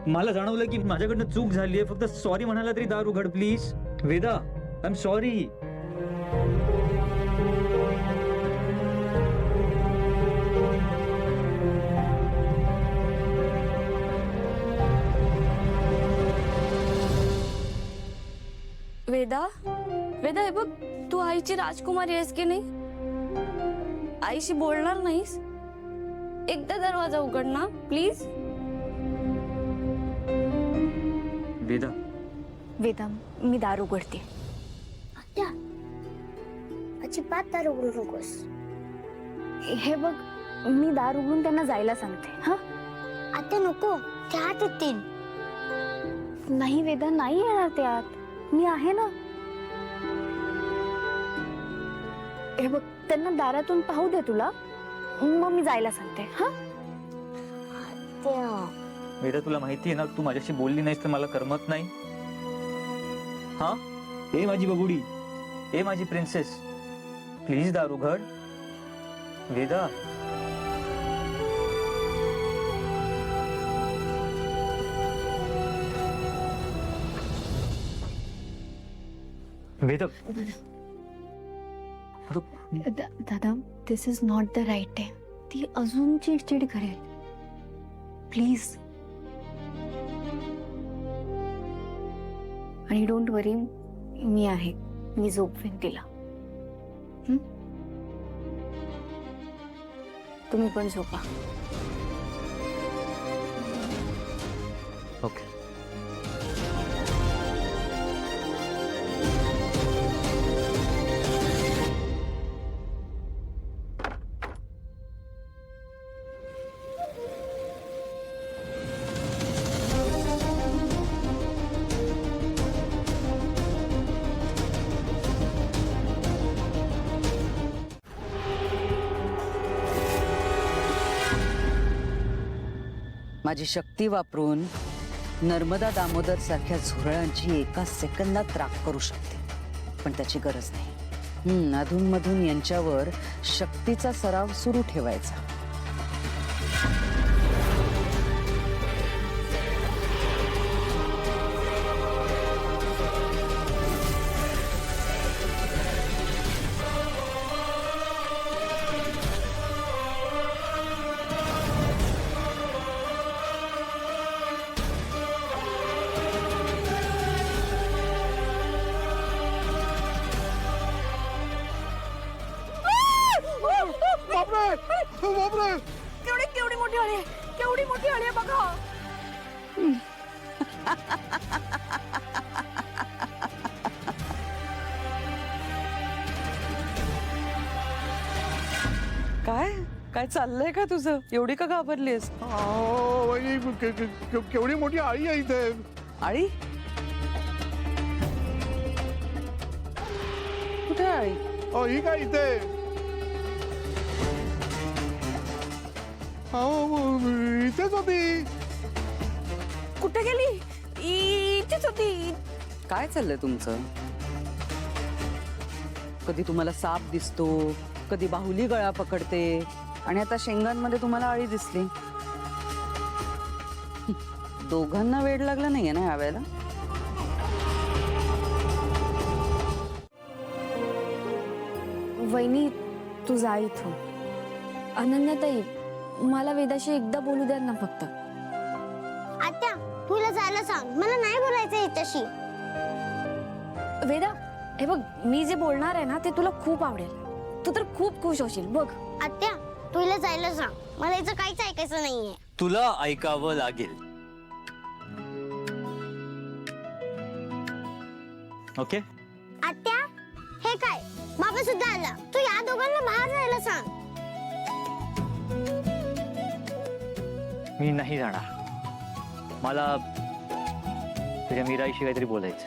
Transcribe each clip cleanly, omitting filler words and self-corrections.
मला जाणवलं की माझ्याकडनं चूक झाली आहे. फक्त सॉरी म्हणाला तरी दार उघड please. Veda, I am sorry. Veda, Veda हे बघ, तू आईची राजकुमारी आहेस की नाही? आईशी बोलणार नाहीस? एकदा दरवाजा उघड ना प्लीज. वेदा, वेदा, मी दार उघडते. आत्या, अजिबात दार उघडू नकोस. हे बघ, मी दार उघडून त्यांना जायला सांगते. हा आत्या नको, ते आत येतील. नाही वेदा, नाही येणार ते आत. मी आहे ना. हे बघ, त्यांना दारातून पाहू दे तुला, मग मी जायला सांगते. हा आत्या, वेदा तुला माहिती आहे ना, तू माझ्याशी बोलली नाहीस तर मला करमत नाही. हा, ए माझी बबुडी, ए माझी प्रिन्सेस, प्लीज दार उघड. वेदा, वेदा, दादा, this is not the right time. ती अजून चिडचिड करेल. प्लीज. आणि डोंट वरी, मी आहे. मी झोपवेन तिला. तुम्ही पण झोपा. ओके. माझी शक्ती वापरून नर्मदा दामोदर सारख्या झुरळांची एका सेकंदात राख करू शकते, पण त्याची गरज नाही. अधूनमधून यांच्यावर शक्तीचा सराव सुरू ठेवायचा. केवढी मोठी अळी आहे, केवढी मोठी अळी आहे बघा. काय काय चाललंय का तुझं? एवढी का घाबरलीस? केवढी मोठी आळी आहे इथे. आळी? कुठे आळी? ही काय इथे? इथेच होती. कुठे गेली? इथेच होती. काय चाललंय तुमचं? कधी तुम्हाला साप दिसतो, कधी बाहुली गळा पकडते, आणि आता शेंगांमध्ये तुम्हाला आळी दिसली. दोघांना वेड लागला नाहीये ना यावेळेला? वहिनी, तू जा इथून. अनन्याताई, मला वेदाशी एकदा बोलू द्या ना फक्त. आत्या, तुला जायला सांग. मला नाही बोलायचं याच्याशी. वेदा, हे बघ, मी जे बोलणार आहे ना ते तुला खूप आवडेल. तू तर खूप खुश होशील बघ. आत्या, तुला जायला सांग. मला याचं काहीच ऐकायचं नाहीये. तुला ऐकावं लागेल. ओके. आत्या, हे काय? बाबा सुद्धा आला. तू या दोघांना बाहेर जायला सांग. मी नाही जाणार. मला तुझ्या मीराईशी काहीतरी बोलायचं.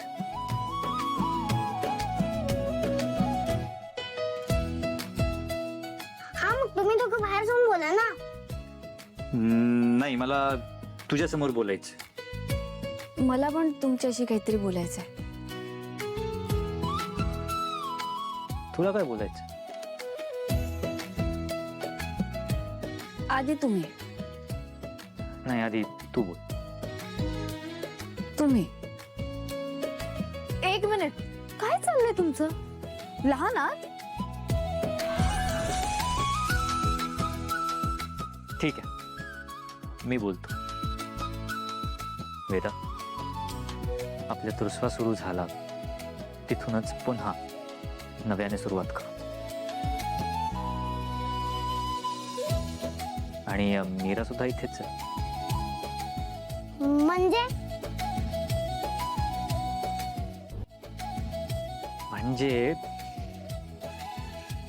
हा, मग तुम्ही दोघं बाहेर जाऊन बोला ना. नाही, मला तुझ्या समोर बोलायचं. मला पण तुमच्याशी काहीतरी बोलायचं आहे. तुला काय बोलायचं? आधी तुम्ही. नाही, आधी तू बोल. तुम्ही. एक मिनिट, काय चाललंय तुमचं? लहान आहात? ठीक आहे, मी बोलतो. वेदा, आपल्या तुरस्वा सुरू झाला तिथूनच पुन्हा नव्याने सुरुवात करू. आणि मीरा सुद्धा इथेच आहे. म्हणजे म्हणजे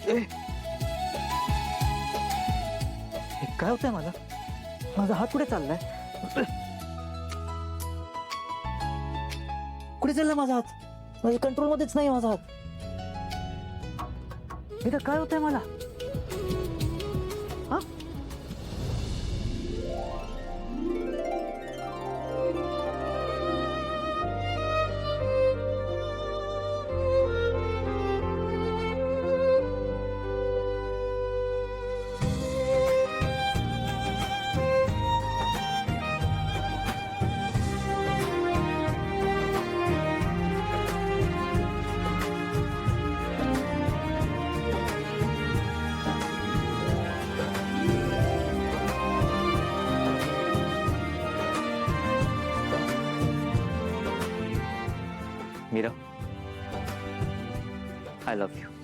हे काय होतंय मला? माझा हात कुठे चाललाय? कुठे चाललाय माझा हात? माझ्या कंट्रोल मध्येच नाही माझा हात. हे काय होतंय मला? हा? Mira, I love you.